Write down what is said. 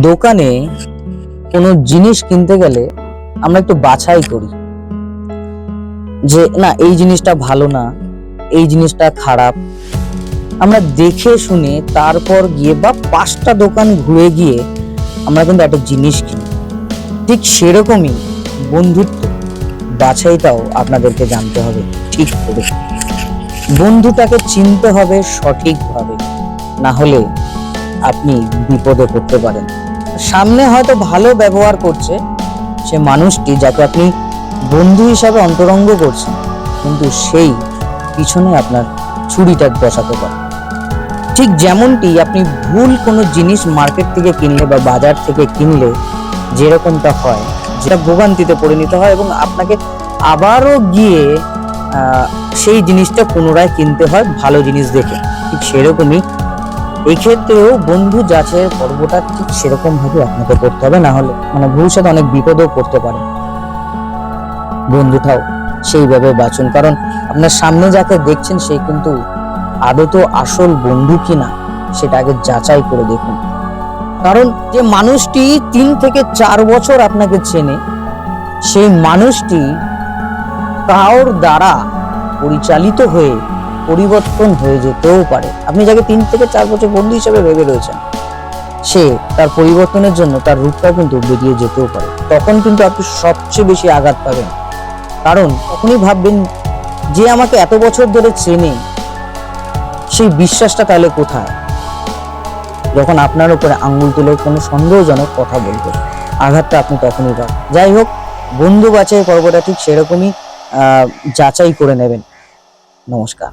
দোকানে কোনো জিনিস কিনতে গেলে আমরা একটু বাছাই করি যে না এই জিনিসটা ভালো না, এই জিনিসটা খারাপ। আমরা দেখে শুনে তারপর গিয়ে বা 5টা দোকান ঘুরে গিয়ে আমরা কিন্তু একটা জিনিস কিনি। ঠিক সেরকমই বন্ধুত্ব বাছাইটাও আপনাদেরকে জানতে হবে ঠিক করে। বন্ধুটাকে চিনতে হবে সঠিকভাবে, না হলে আপনি বিপদে পড়তে পারেন। সামনে হয়তো ভালো ব্যবহার করছে সে মানুষটি যাকে আপনি বন্ধু হিসাবে অন্তরঙ্গ করছেন, কিন্তু সেই পিছনে আপনার ছুরিটা বসাতে পারে। ঠিক যেমনটি আপনি ভুল কোনো জিনিস মার্কেট থেকে কিনলে বা বাজার থেকে কিনলে যেরকমটা হয়, যেটা ভোগান্তিতে পরিণত হয় এবং আপনাকে আবারও গিয়ে সেই জিনিসটা পুনরায় কিনতে হয় ভালো জিনিস দেখে, ঠিক সেরকমই এই ক্ষেত্রেও বন্ধু যাচাইয়ের পর্বটা ঠিক সেরকম ভাবে আপনাকে করতে হবে, না হলে ভবিষ্যতে অনেক বিপদও পড়তে পারে। বন্ধুটাও সেইভাবে বাঁচুন, কারণ আপনার সামনে যাকে দেখছেন সে কিন্তু আদৌ আসল বন্ধু কিনা সেটা আগে যাচাই করে দেখুন। কারণ যে মানুষটি 3 থেকে 4 বছর আপনাকে চেনে, সেই মানুষটি কারোর দ্বারা পরিচালিত হয়ে পরিবর্তন হয়ে যেতেও পারে। আপনি যাকে 3 থেকে 4 বছর বন্ধু হিসেবে ভেবে রয়েছেন, সে তার পরিবর্তনের জন্য তার রূপটা কিন্তু বেরিয়ে যেতেও পারে। তখন কিন্তু আপনি সবচেয়ে বেশি আঘাত পাবেন, কারণ তখনই ভাববেন যে আমাকে এত বছর ধরে চেনে সেই বিশ্বাসটা তাহলে কোথায়। যখন আপনার উপরে আঙ্গুল তুলে কোনো সন্দেহজনক কথা বলবে, আঘাতটা আপনি তখনই পাবেন। যাই হোক, বন্ধু বাছাই পর্বটা ঠিক সেরকমই যাচাই করে নেবেন। নমস্কার।